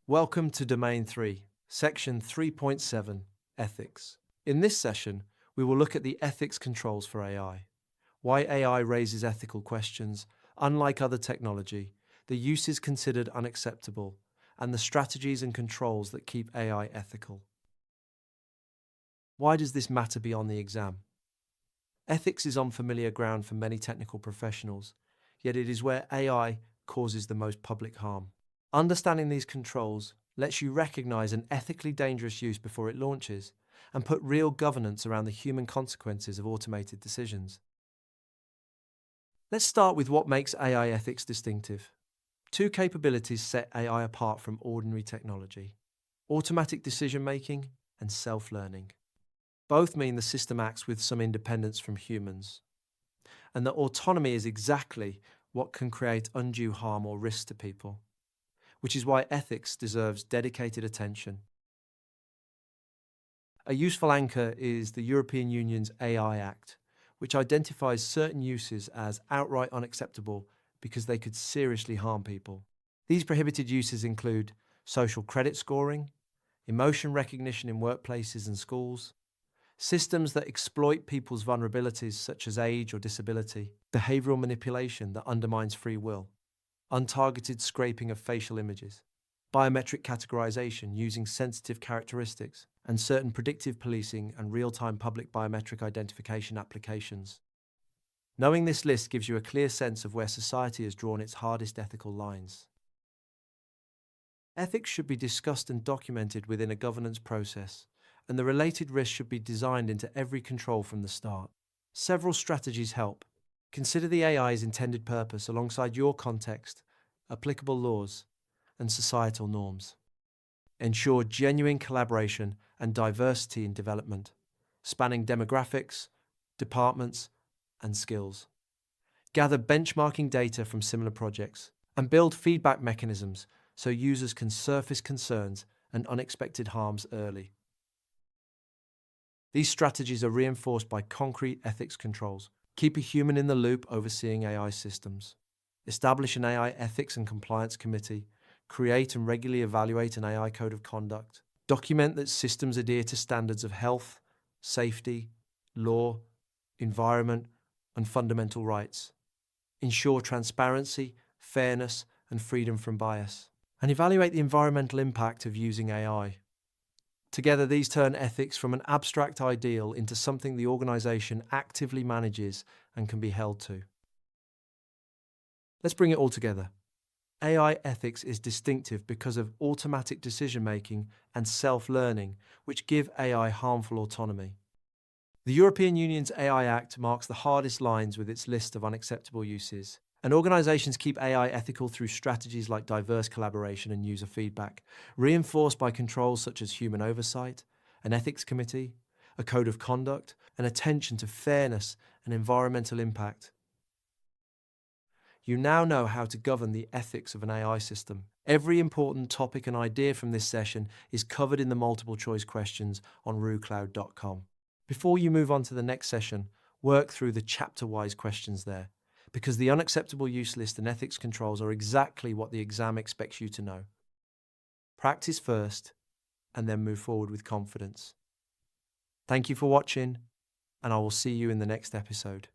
Welcome to Domain 3, Section 3.7, Ethics. In this session, we will look at the ethics controls for AI, why AI raises ethical questions, unlike other technology, the uses considered unacceptable, and the strategies and controls that keep AI ethical. Why does this matter beyond the exam? Ethics is unfamiliar ground for many technical professionals, yet it is where AI causes the most public harm. Understanding these controls lets you recognize an ethically dangerous use before it launches and put real governance around the human consequences of automated decisions. Let's start with what makes AI ethics distinctive. Two capabilities set AI apart from ordinary technology: automatic decision-making and self-learning. Both mean the system acts with some independence from humans, and that autonomy is exactly what can create undue harm or risk to people, which is why ethics deserves dedicated attention. A useful anchor is the European Union's AI Act, which identifies certain uses as outright unacceptable because they could seriously harm people. These prohibited uses include social credit scoring, emotion recognition in workplaces and schools, systems that exploit people's vulnerabilities such as age or disability, behavioral manipulation that undermines free will, untargeted scraping of facial images, biometric categorization using sensitive characteristics, and certain predictive policing and real-time public biometric identification applications. Knowing this list gives you a clear sense of where society has drawn its hardest ethical lines. Ethics should be discussed and documented within a governance process, and the related risks should be designed into every control from the start. Several strategies help. Consider the AI's intended purpose alongside your context, applicable laws, and societal norms. Ensure genuine collaboration and diversity in development, spanning demographics, departments, and skills. Gather benchmarking data from similar projects, and build feedback mechanisms so users can surface concerns and unexpected harms early. These strategies are reinforced by concrete ethics controls. Keep a human in the loop overseeing AI systems. Establish an AI ethics and compliance committee. Create and regularly evaluate an AI code of conduct. Document that systems adhere to standards of health, safety, law, environment, and fundamental rights. Ensure transparency, fairness, and freedom from bias. And evaluate the environmental impact of using AI. Together, these turn ethics from an abstract ideal into something the organization actively manages and can be held to. Let's bring it all together. AI ethics is distinctive because of automatic decision-making and self-learning, which give AI harmful autonomy. The European Union's AI Act marks the hardest lines with its list of unacceptable uses, and organizations keep AI ethical through strategies like diverse collaboration and user feedback, reinforced by controls such as human oversight, an ethics committee, a code of conduct, and attention to fairness and environmental impact. You now know how to govern the ethics of an AI system. Every important topic and idea from this session is covered in the multiple choice questions on RooCloud.com. Before you move on to the next session, work through the chapter-wise questions there, because the unacceptable use list and ethics controls are exactly what the exam expects you to know. Practice first, and then move forward with confidence. Thank you for watching, and I will see you in the next episode.